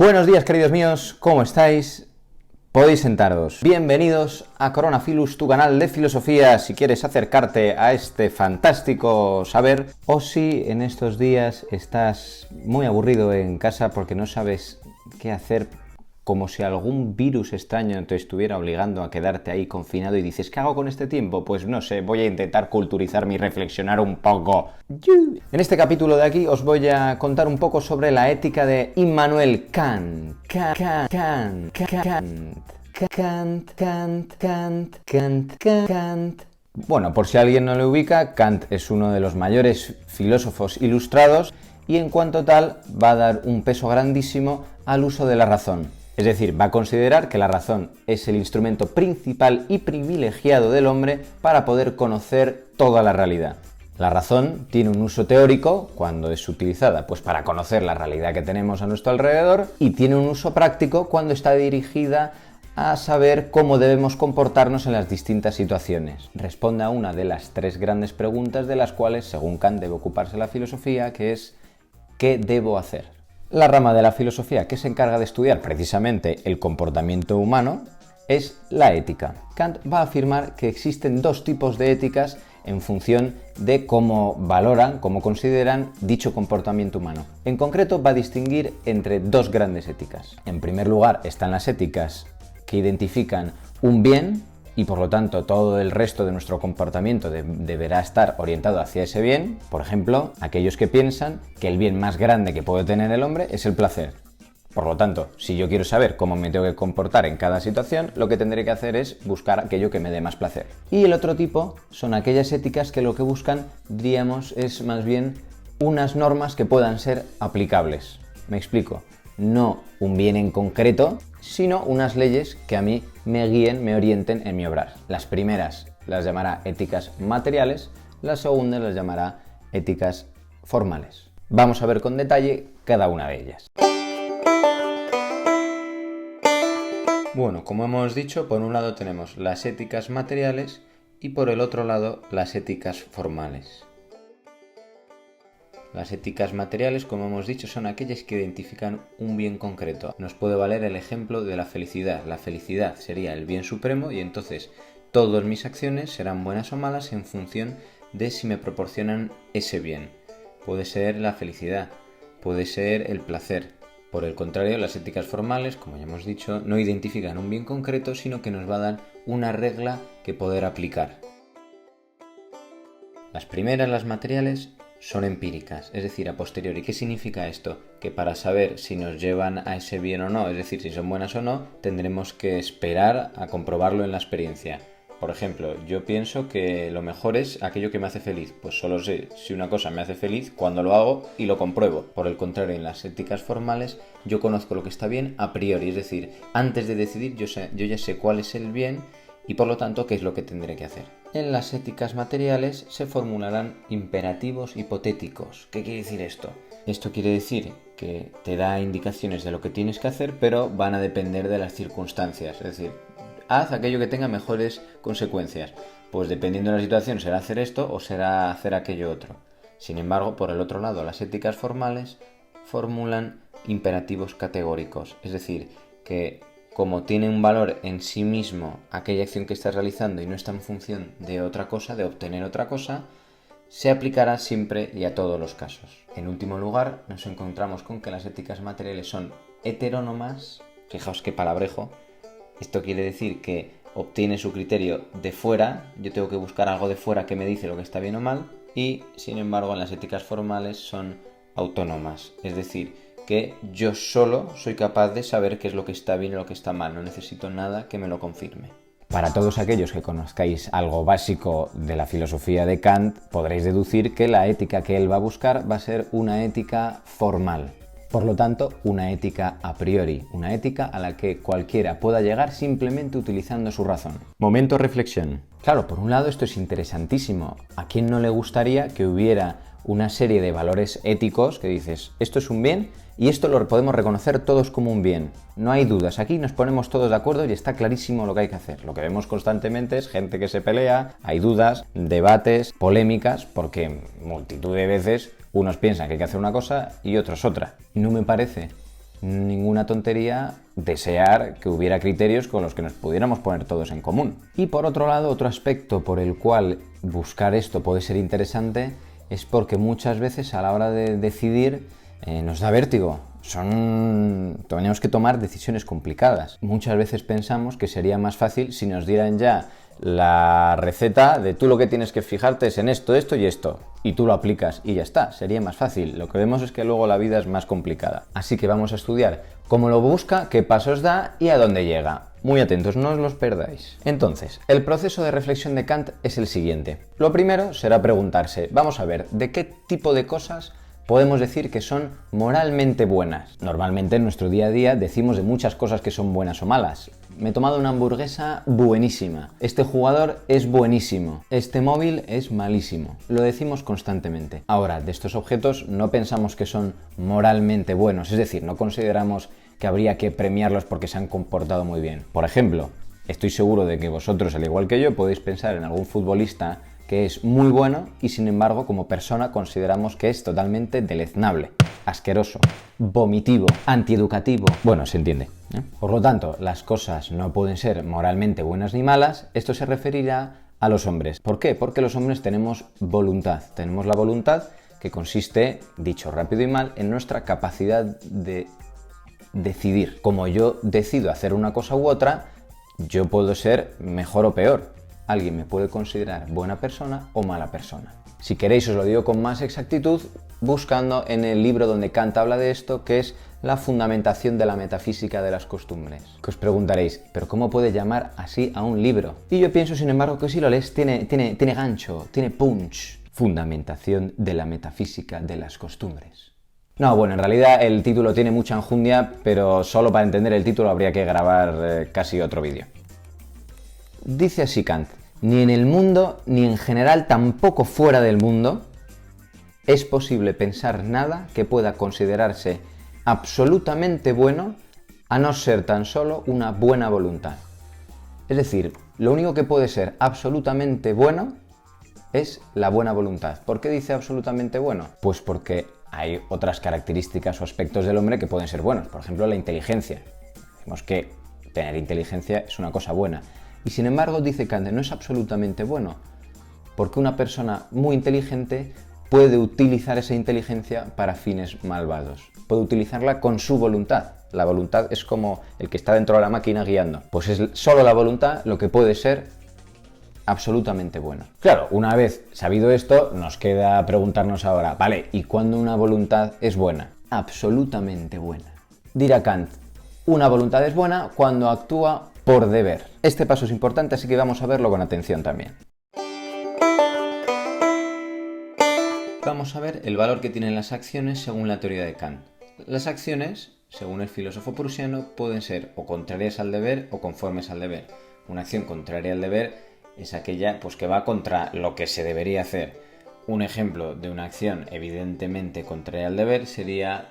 Buenos días, queridos míos, ¿cómo estáis? Podéis sentaros. Bienvenidos a Coronaphilus, tu canal de filosofía, si quieres acercarte a este fantástico saber, o si en estos días estás muy aburrido en casa porque no sabes qué hacer, como si algún virus extraño te estuviera obligando a quedarte ahí confinado y dices, ¿qué hago con este tiempo? Pues no sé, voy a intentar culturizarme y reflexionar un poco. En este capítulo de aquí os voy a contar un poco sobre la ética de Immanuel Kant. Bueno, por si alguien no lo ubica, Kant es uno de los mayores filósofos ilustrados y en cuanto tal va a dar un peso grandísimo al uso de la razón. Es decir, va a considerar que la razón es el instrumento principal y privilegiado del hombre para poder conocer toda la realidad. La razón tiene un uso teórico cuando es utilizada pues para conocer la realidad que tenemos a nuestro alrededor y tiene un uso práctico cuando está dirigida a saber cómo debemos comportarnos en las distintas situaciones. Responde a una de las tres grandes preguntas de las cuales, según Kant, debe ocuparse la filosofía, que es ¿qué debo hacer? La rama de la filosofía que se encarga de estudiar precisamente el comportamiento humano es la ética. Kant va a afirmar que existen dos tipos de éticas en función de cómo valoran, cómo consideran dicho comportamiento humano. En concreto va a distinguir entre dos grandes éticas. En primer lugar están las éticas que identifican un bien y por lo tanto todo el resto de nuestro comportamiento deberá estar orientado hacia ese bien. Por ejemplo, aquellos que piensan que el bien más grande que puede tener el hombre es el placer. Por lo tanto, si yo quiero saber cómo me tengo que comportar en cada situación, lo que tendré que hacer es buscar aquello que me dé más placer. Y el otro tipo son aquellas éticas que lo que buscan, diríamos, es más bien unas normas que puedan ser aplicables. Me explico. No un bien en concreto, sino unas leyes que a mí me guíen, me orienten en mi obrar. Las primeras las llamará éticas materiales, las segundas las llamará éticas formales. Vamos a ver con detalle cada una de ellas. Bueno, como hemos dicho, por un lado tenemos las éticas materiales y por el otro lado las éticas formales. Las éticas materiales, como hemos dicho, son aquellas que identifican un bien concreto. Nos puede valer el ejemplo de la felicidad. La felicidad sería el bien supremo y entonces todas mis acciones serán buenas o malas en función de si me proporcionan ese bien. Puede ser la felicidad, puede ser el placer. Por el contrario, las éticas formales, como ya hemos dicho, no identifican un bien concreto, sino que nos va a dar una regla que poder aplicar. Las primeras, las materiales, son empíricas, es decir, a posteriori. ¿Qué significa esto? Que para saber si nos llevan a ese bien o no, es decir, si son buenas o no, tendremos que esperar a comprobarlo en la experiencia. Por ejemplo, yo pienso que lo mejor es aquello que me hace feliz. Pues solo sé si una cosa me hace feliz cuando lo hago y lo compruebo. Por el contrario, en las éticas formales yo conozco lo que está bien a priori, es decir, antes de decidir yo ya sé cuál es el bien y por lo tanto qué es lo que tendré que hacer. En las éticas materiales se formularán imperativos hipotéticos. ¿Qué quiere decir esto? Esto quiere decir que te da indicaciones de lo que tienes que hacer, pero van a depender de las circunstancias. Es decir, haz aquello que tenga mejores consecuencias. Pues dependiendo de la situación será hacer esto o será hacer aquello otro. Sin embargo, por el otro lado, las éticas formales formulan imperativos categóricos. Es decir, que como tiene un valor en sí mismo aquella acción que estás realizando y no está en función de otra cosa, de obtener otra cosa, se aplicará siempre y a todos los casos. En último lugar, nos encontramos con que las éticas materiales son heterónomas. Fijaos qué palabrejo. Esto quiere decir que obtiene su criterio de fuera, yo tengo que buscar algo de fuera que me dice lo que está bien o mal, y sin embargo en las éticas formales son autónomas, es decir, que yo solo soy capaz de saber qué es lo que está bien y lo que está mal, no necesito nada que me lo confirme. Para todos aquellos que conozcáis algo básico de la filosofía de Kant, podréis deducir que la ética que él va a buscar va a ser una ética formal. Por lo tanto, una ética a priori, una ética a la que cualquiera pueda llegar simplemente utilizando su razón. Momento reflexión. Claro, por un lado esto es interesantísimo. ¿A quién no le gustaría que hubiera una serie de valores éticos que dices, esto es un bien y esto lo podemos reconocer todos como un bien? No hay dudas, aquí nos ponemos todos de acuerdo y está clarísimo lo que hay que hacer. Lo que vemos constantemente es gente que se pelea, hay dudas, debates, polémicas, porque multitud de veces unos piensan que hay que hacer una cosa y otros otra. No me parece ninguna tontería desear que hubiera criterios con los que nos pudiéramos poner todos en común. Y por otro lado, otro aspecto por el cual buscar esto puede ser interesante es porque muchas veces a la hora de decidir nos da vértigo. Tenemos que tomar decisiones complicadas. Muchas veces pensamos que sería más fácil si nos dieran ya la receta de tú lo que tienes que fijarte es en esto, esto y esto, y tú lo aplicas y ya está, sería más fácil. Lo que vemos es que luego la vida es más complicada. Así que vamos a estudiar cómo lo busca, qué pasos da y a dónde llega. Muy atentos, no os los perdáis. Entonces, el proceso de reflexión de Kant es el siguiente. Lo primero será preguntarse, vamos a ver, ¿de qué tipo de cosas podemos decir que son moralmente buenas? Normalmente en nuestro día a día decimos de muchas cosas que son buenas o malas. Me he tomado una hamburguesa buenísima. Este jugador es buenísimo. Este móvil es malísimo. Lo decimos constantemente. Ahora, de estos objetos no pensamos que son moralmente buenos, es decir, no consideramos que habría que premiarlos porque se han comportado muy bien. Por ejemplo, estoy seguro de que vosotros, al igual que yo, podéis pensar en algún futbolista que es muy bueno y sin embargo como persona consideramos que es totalmente deleznable, asqueroso, vomitivo, antieducativo. Bueno, se entiende, ¿eh? Por lo tanto, las cosas no pueden ser moralmente buenas ni malas. Esto se referirá a los hombres. ¿Por qué? Porque los hombres tenemos voluntad. Tenemos la voluntad que consiste, dicho rápido y mal, en nuestra capacidad de decidir. Como yo decido hacer una cosa u otra, yo puedo ser mejor o peor. Alguien me puede considerar buena persona o mala persona. Si queréis os lo digo con más exactitud buscando en el libro donde Kant habla de esto, que es La fundamentación de la metafísica de las costumbres. Que os preguntaréis, ¿pero cómo puede llamar así a un libro? Y yo pienso, sin embargo, que si lo lees tiene gancho, tiene punch. Fundamentación de la metafísica de las costumbres. No, bueno, en realidad el título tiene mucha enjundia, pero solo para entender el título habría que grabar casi otro vídeo. Dice así Kant: ni en el mundo, ni en general tampoco fuera del mundo, es posible pensar nada que pueda considerarse absolutamente bueno a no ser tan solo una buena voluntad. Es decir, lo único que puede ser absolutamente bueno es la buena voluntad. ¿Por qué dice absolutamente bueno? Pues porque hay otras características o aspectos del hombre que pueden ser buenos. Por ejemplo, la inteligencia. Decimos que tener inteligencia es una cosa buena. Y sin embargo, dice Kant, no es absolutamente bueno, porque una persona muy inteligente puede utilizar esa inteligencia para fines malvados. Puede utilizarla con su voluntad. La voluntad es como el que está dentro de la máquina guiando. Pues es solo la voluntad lo que puede ser absolutamente bueno. Claro, una vez sabido esto, nos queda preguntarnos ahora, vale, ¿y cuándo una voluntad es buena? Absolutamente buena. Dirá Kant, una voluntad es buena cuando actúa por deber. Este paso es importante, así que vamos a verlo con atención también. Vamos a ver el valor que tienen las acciones según la teoría de Kant. Las acciones, según el filósofo prusiano, pueden ser o contrarias al deber o conformes al deber. Una acción contraria al deber es aquella que va contra lo que se debería hacer. Un ejemplo de una acción evidentemente contraria al deber sería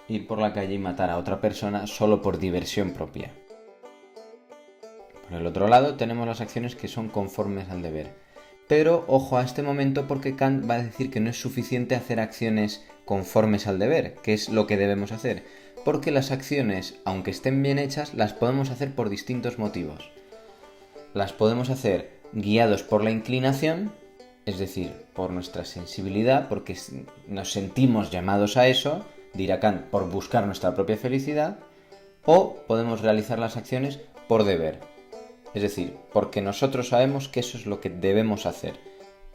ir por la calle y matar a otra persona solo por diversión propia. Por el otro lado tenemos las acciones que son conformes al deber. Pero ojo a este momento porque Kant va a decir que no es suficiente hacer acciones conformes al deber, que es lo que debemos hacer, porque las acciones, aunque estén bien hechas, las podemos hacer por distintos motivos. Las podemos hacer guiados por la inclinación, es decir, por nuestra sensibilidad, porque nos sentimos llamados a eso, dirá Kant, por buscar nuestra propia felicidad, o podemos realizar las acciones por deber. Es decir, porque nosotros sabemos que eso es lo que debemos hacer.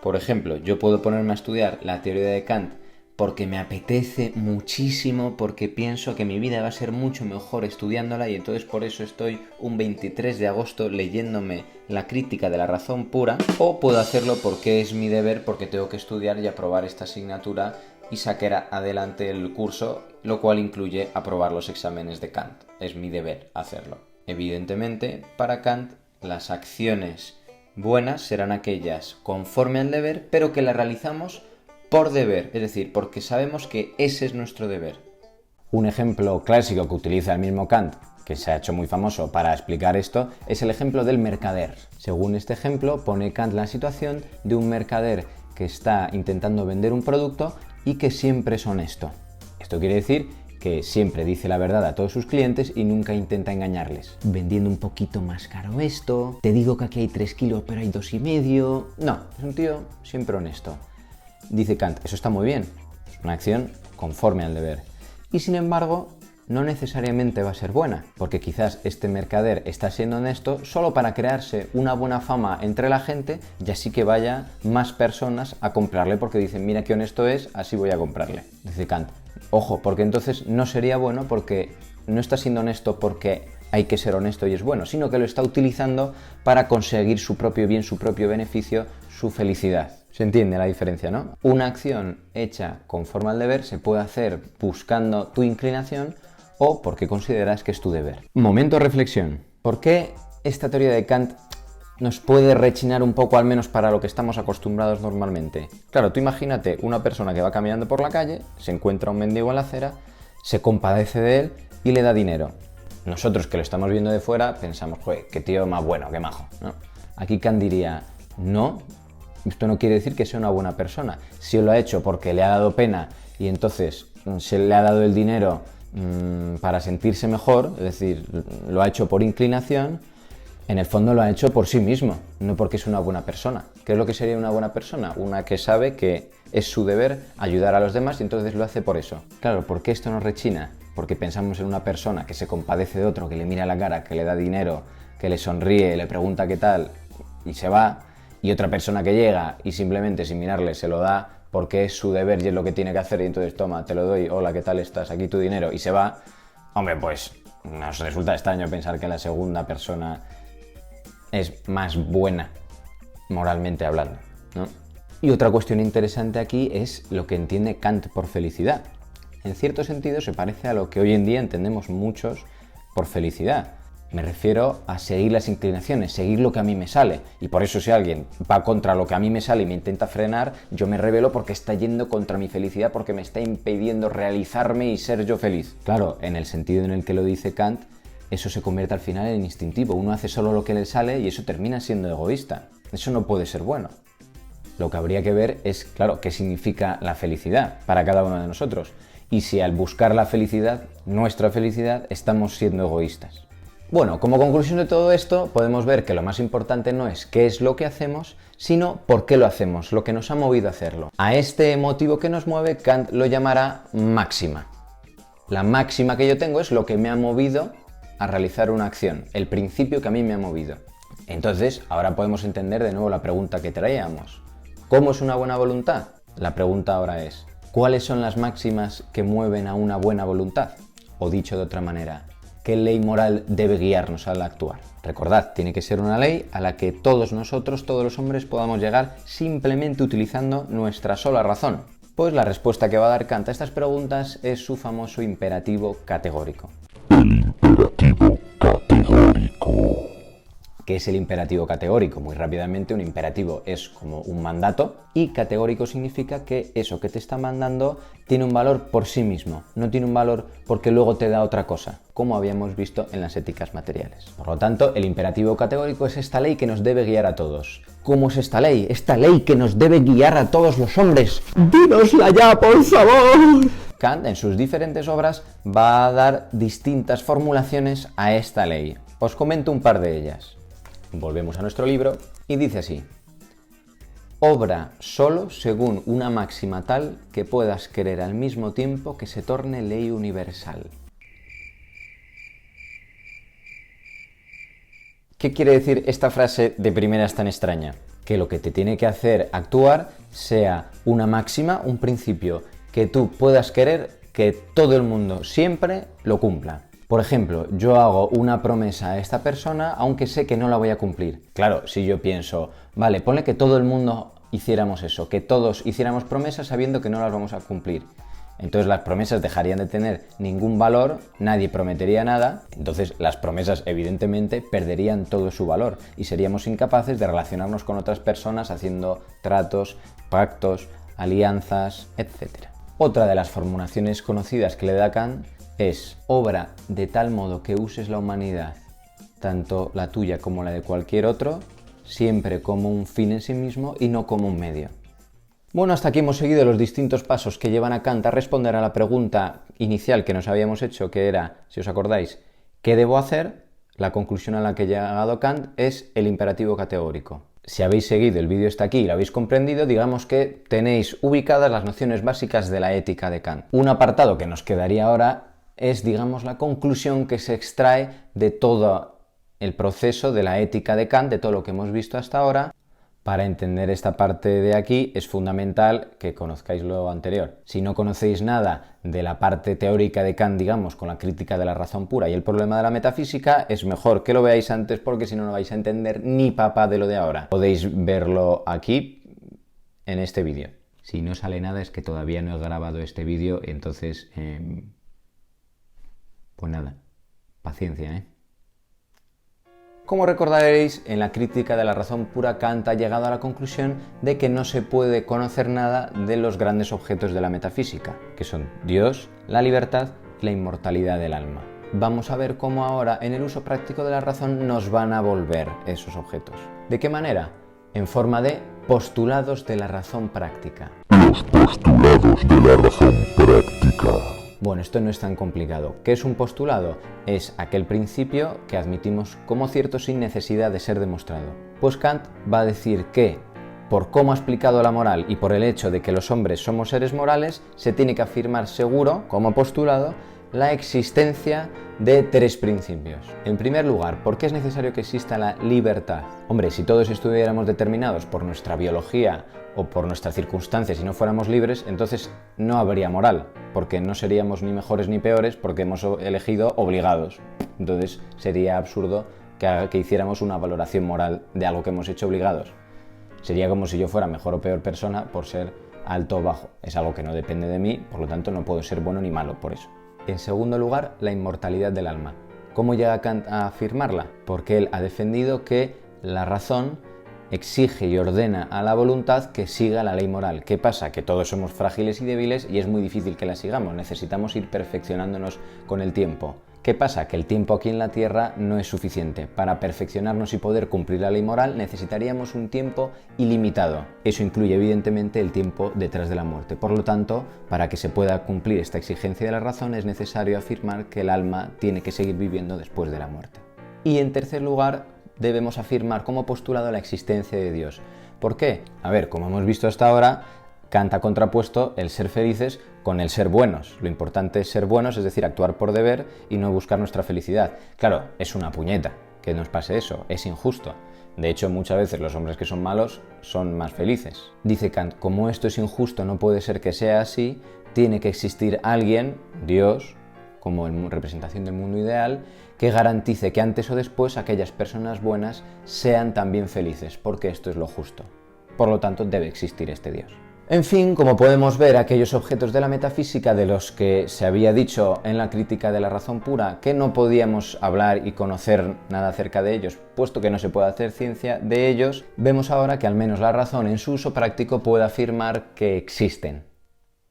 Por ejemplo, yo puedo ponerme a estudiar la teoría de Kant porque me apetece muchísimo, porque pienso que mi vida va a ser mucho mejor estudiándola y entonces por eso estoy un 23 de agosto leyéndome la crítica de la razón pura, o puedo hacerlo porque es mi deber, porque tengo que estudiar y aprobar esta asignatura y sacar adelante el curso, lo cual incluye aprobar los exámenes de Kant. Es mi deber hacerlo. Evidentemente, para Kant, las acciones buenas serán aquellas conforme al deber, pero que las realizamos por deber, es decir, porque sabemos que ese es nuestro deber. Un ejemplo clásico que utiliza el mismo Kant, que se ha hecho muy famoso para explicar esto, es el ejemplo del mercader. Según este ejemplo, pone Kant la situación de un mercader que está intentando vender un producto y que siempre es honesto. Esto quiere decir que siempre dice la verdad a todos sus clientes y nunca intenta engañarles. Vendiendo un poquito más caro esto, te digo que aquí hay 3 kilos pero hay 2,5. No, es un tío siempre honesto. Dice Kant, eso está muy bien, es una acción conforme al deber. Y sin embargo, no necesariamente va a ser buena, porque quizás este mercader está siendo honesto solo para crearse una buena fama entre la gente y así que vaya más personas a comprarle porque dicen, mira qué honesto es, así voy a comprarle. Dice Kant, ojo, porque entonces no sería bueno porque no está siendo honesto porque hay que ser honesto y es bueno, sino que lo está utilizando para conseguir su propio bien, su propio beneficio, su felicidad. ¿Se entiende la diferencia, no? Una acción hecha conforme al deber se puede hacer buscando tu inclinación o porque consideras que es tu deber. Momento de reflexión. ¿Por qué esta teoría de Kant nos puede rechinar un poco, al menos para lo que estamos acostumbrados normalmente? Claro, tú imagínate una persona que va caminando por la calle, se encuentra un mendigo en la acera, se compadece de él y le da dinero. Nosotros que lo estamos viendo de fuera pensamos, joder, qué tío más bueno, qué majo, ¿no? Aquí Kant diría, no, esto no quiere decir que sea una buena persona. Si lo ha hecho porque le ha dado pena y entonces se le ha dado el dinero para sentirse mejor, es decir, lo ha hecho por inclinación, en el fondo lo ha hecho por sí mismo, no porque es una buena persona. ¿Qué es lo que sería una buena persona? Una que sabe que es su deber ayudar a los demás y entonces lo hace por eso. Claro, ¿por qué esto nos rechina? Porque pensamos en una persona que se compadece de otro, que le mira la cara, que le da dinero, que le sonríe, le pregunta qué tal y se va, y otra persona que llega y simplemente sin mirarle se lo da porque es su deber y es lo que tiene que hacer y entonces toma, te lo doy, hola, ¿qué tal estás? Aquí tu dinero y se va. Hombre, pues nos resulta extraño pensar que la segunda persona es más buena moralmente hablando, ¿no? Y otra cuestión interesante aquí es lo que entiende Kant por felicidad. En cierto sentido se parece a lo que hoy en día entendemos muchos por felicidad. Me refiero a seguir las inclinaciones, seguir lo que a mí me sale. Y por eso si alguien va contra lo que a mí me sale y me intenta frenar, yo me rebelo porque está yendo contra mi felicidad, porque me está impidiendo realizarme y ser yo feliz. Claro, en el sentido en el que lo dice Kant, eso se convierte al final en instintivo. Uno hace solo lo que le sale y eso termina siendo egoísta. Eso no puede ser bueno. Lo que habría que ver es, claro, qué significa la felicidad para cada uno de nosotros. Y si al buscar la felicidad, nuestra felicidad, estamos siendo egoístas. Bueno, como conclusión de todo esto, podemos ver que lo más importante no es qué es lo que hacemos, sino por qué lo hacemos, lo que nos ha movido a hacerlo. A este motivo que nos mueve, Kant lo llamará máxima. La máxima que yo tengo es lo que me ha movido a realizar una acción, el principio que a mí me ha movido. Entonces, ahora podemos entender de nuevo la pregunta que traíamos. ¿Cómo es una buena voluntad? La pregunta ahora es, ¿cuáles son las máximas que mueven a una buena voluntad? O dicho de otra manera, ¿qué ley moral debe guiarnos al actuar? Recordad, tiene que ser una ley a la que todos nosotros, todos los hombres, podamos llegar simplemente utilizando nuestra sola razón. Pues la respuesta que va a dar Kant a estas preguntas es su famoso imperativo categórico. El imperativo categórico. ¿Qué es el imperativo categórico? Muy rápidamente, un imperativo es como un mandato y categórico significa que eso que te está mandando tiene un valor por sí mismo, no tiene un valor porque luego te da otra cosa, como habíamos visto en las éticas materiales. Por lo tanto, el imperativo categórico es esta ley que nos debe guiar a todos. ¿Cómo es esta ley? Esta ley que nos debe guiar a todos los hombres. ¡Dínosla ya, por favor! Kant, en sus diferentes obras, va a dar distintas formulaciones a esta ley. Os comento un par de ellas. Volvemos a nuestro libro y dice así: obra solo según una máxima tal que puedas querer al mismo tiempo que se torne ley universal. ¿Qué quiere decir esta frase de primeras tan extraña? Que lo que te tiene que hacer actuar sea una máxima, un principio que tú puedas querer que todo el mundo siempre lo cumpla. Por ejemplo, yo hago una promesa a esta persona aunque sé que no la voy a cumplir. Claro, si yo pienso, vale, ponle que todo el mundo hiciéramos eso, que todos hiciéramos promesas sabiendo que no las vamos a cumplir. Entonces las promesas dejarían de tener ningún valor, nadie prometería nada, entonces las promesas evidentemente perderían todo su valor y seríamos incapaces de relacionarnos con otras personas haciendo tratos, pactos, alianzas, etc. Otra de las formulaciones conocidas que le da Kant es obra de tal modo que uses la humanidad, tanto la tuya como la de cualquier otro, siempre como un fin en sí mismo y no como un medio. Bueno, hasta aquí hemos seguido los distintos pasos que llevan a Kant a responder a la pregunta inicial que nos habíamos hecho, que era, si os acordáis, ¿qué debo hacer? La conclusión a la que ha llegado Kant es el imperativo categórico. Si habéis seguido el vídeo hasta aquí y lo habéis comprendido, digamos que tenéis ubicadas las nociones básicas de la ética de Kant. Un apartado que nos quedaría ahora es, digamos, la conclusión que se extrae de todo el proceso de la ética de Kant, de todo lo que hemos visto hasta ahora. Para entender esta parte de aquí es fundamental que conozcáis lo anterior. Si no conocéis nada de la parte teórica de Kant, digamos, con la crítica de la razón pura y el problema de la metafísica, es mejor que lo veáis antes porque si no, no vais a entender ni papa de lo de ahora. Podéis verlo aquí en este vídeo. Si no sale nada es que todavía no he grabado este vídeo, entonces, pues nada, paciencia, ¿eh? Como recordaréis, en la crítica de la razón pura, Kant ha llegado a la conclusión de que no se puede conocer nada de los grandes objetos de la metafísica, que son Dios, la libertad y la inmortalidad del alma. Vamos a ver cómo ahora, en el uso práctico de la razón, nos van a volver esos objetos. ¿De qué manera? En forma de postulados de la razón práctica. Los postulados de la razón práctica. Bueno, esto no es tan complicado. ¿Qué es un postulado? Es aquel principio que admitimos como cierto sin necesidad de ser demostrado. Pues Kant va a decir que, por cómo ha explicado la moral y por el hecho de que los hombres somos seres morales, se tiene que afirmar seguro, como postulado, la existencia de tres principios. En primer lugar, ¿por qué es necesario que exista la libertad? Hombre, si todos estuviéramos determinados por nuestra biología o por nuestras circunstancias y no fuéramos libres, entonces no habría moral, porque no seríamos ni mejores ni peores porque hemos elegido obligados. Entonces sería absurdo que hiciéramos una valoración moral de algo que hemos hecho obligados. Sería como si yo fuera mejor o peor persona por ser alto o bajo. Es algo que no depende de mí, por lo tanto no puedo ser bueno ni malo por eso. En segundo lugar, la inmortalidad del alma. ¿Cómo llega Kant a afirmarla? Porque él ha defendido que la razón exige y ordena a la voluntad que siga la ley moral. ¿Qué pasa? Que todos somos frágiles y débiles y es muy difícil que la sigamos. Necesitamos ir perfeccionándonos con el tiempo. ¿Qué pasa? Que el tiempo aquí en la Tierra no es suficiente. Para perfeccionarnos y poder cumplir la ley moral necesitaríamos un tiempo ilimitado. Eso incluye evidentemente el tiempo detrás de la muerte. Por lo tanto, para que se pueda cumplir esta exigencia de la razón es necesario afirmar que el alma tiene que seguir viviendo después de la muerte. Y en tercer lugar, debemos afirmar como postulado la existencia de Dios. ¿Por qué? A ver, como hemos visto hasta ahora, Kant ha contrapuesto el ser felices con el ser buenos. Lo importante es ser buenos, es decir, actuar por deber y no buscar nuestra felicidad. Claro, es una puñeta que nos pase eso, es injusto. De hecho, muchas veces los hombres que son malos son más felices. Dice Kant, como esto es injusto, no puede ser que sea así, tiene que existir alguien, Dios, como representación del mundo ideal, que garantice que antes o después aquellas personas buenas sean también felices, porque esto es lo justo. Por lo tanto, debe existir este Dios. En fin, como podemos ver, aquellos objetos de la metafísica de los que se había dicho en la crítica de la razón pura que no podíamos hablar y conocer nada acerca de ellos, puesto que no se puede hacer ciencia de ellos, vemos ahora que al menos la razón en su uso práctico puede afirmar que existen.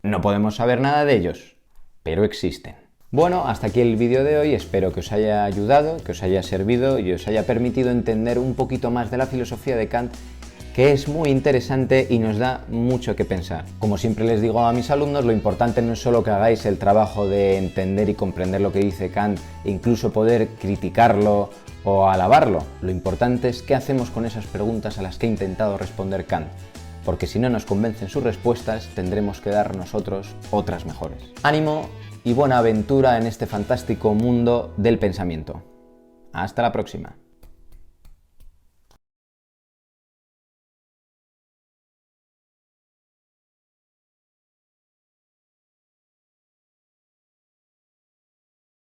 No podemos saber nada de ellos, pero existen. Bueno, hasta aquí el vídeo de hoy, espero que os haya ayudado, que os haya servido y os haya permitido entender un poquito más de la filosofía de Kant, que es muy interesante y nos da mucho que pensar. Como siempre les digo a mis alumnos, lo importante no es solo que hagáis el trabajo de entender y comprender lo que dice Kant e incluso poder criticarlo o alabarlo. Lo importante es qué hacemos con esas preguntas a las que ha intentado responder Kant, porque si no nos convencen sus respuestas, tendremos que dar nosotros otras mejores. ¡Ánimo y buena aventura en este fantástico mundo del pensamiento! ¡Hasta la próxima!